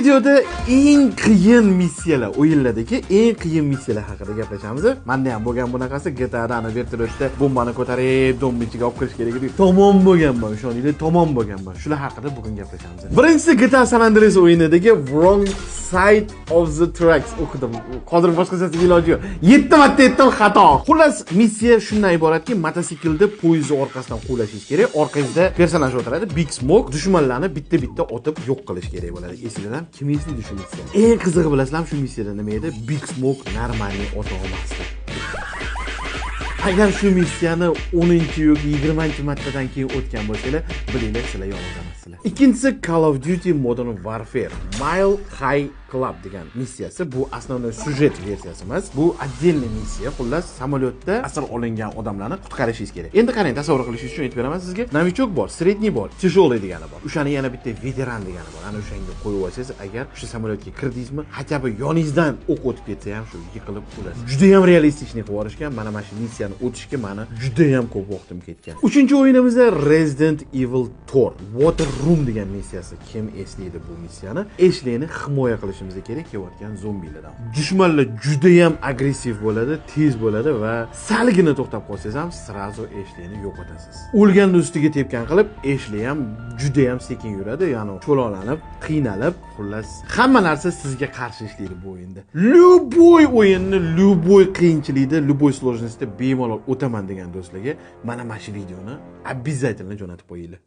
videoda eng qiyin missiyalar, o'yinlardagi eng qiyin missiyalar haqida gaplashamiz. Menda ham bo'lgan bunaqasi GTAda ana vertolyotda bombani ko'tarib, domni ichiga olib kirish kerak edi. Tamom bo'lganman, ishoninglar, tamom bo'lganman. Shular haqida bugun gaplashamiz. Birinchisi GTA San Andreas o'yinidagi Wrong Side of the Tracks o'qidim. Hozir boshqachasiga iloji yo'q. 7 marta aytdim xato. Xullas, missiya shundan iboratki, mototsiklda poyezdni orqasidan quvlashingiz kerak. Orqangizda personaj o'tiradi, Big Smoke dushmanlarni bitta-bitta otib yo'q qilish kerak bo'ladi. Esingizdan kim eslaydi shu missiyani? Eng qizig'i bilasizlarmi shu missiyada nima edi? Big Smoke normalniy ota olmasdi. Agar shu missiyani 10 yoki 20 martadan keyin o'tgan bo'lsanglar, bilinglar, sizlar yolg'iz emassizlar. Ikkinchisi Call of Duty Modern Warfare Mile High Club degan missiyasi. Bu asosiy syujet versiyasi emas. Bu отдельный missiya. Xullas, samolyotda asir olingan odamlarni qutqarishingiz kerak. Endi qarang, tasavvur qilishingiz uchun aytib beraman sizga. Novichok bor, средний bor, тяжелый degani bor. O'shani yana bitta veteran degani bor. Ana o'shanga qo'yib olsangiz, agar o'sha samolyotga kirdingizmi, hatto yoningizdan o'q o'tib ketsa ham shu yiqilib o'lasiz. Juda ham realistik qilib yuborishgan. Mana shu missiyani o'tishga meni juda ham ko'p vaqtim ketgan. Uchinchi o'yinimizda Resident Evil Tor Water Room degan missiyasi. Kim eslaydi bu missiyani? Eshlayni himoya qilishimiz kerak kelayotgan zombilardan. Dushmanlar juda ham agressiv bo'ladi, tez bo'ladi va salgina to'xtab qolsangiz ham srazu eshlayni yo'qotasiz. O'lganning ustiga tepgan qilib, eshlay ham juda ham sekin yuradi, ya'ni cho'loqlanib, qiynalib, xullas hamma narsa sizga qarshi ishlaydi bu o'yinda. Любой o'yinni, любой qiyinchilikda, любой сложностьda bemalol o'taman degan do'stlarga mana shu videoni обязательно jo'natib qo'yinglar.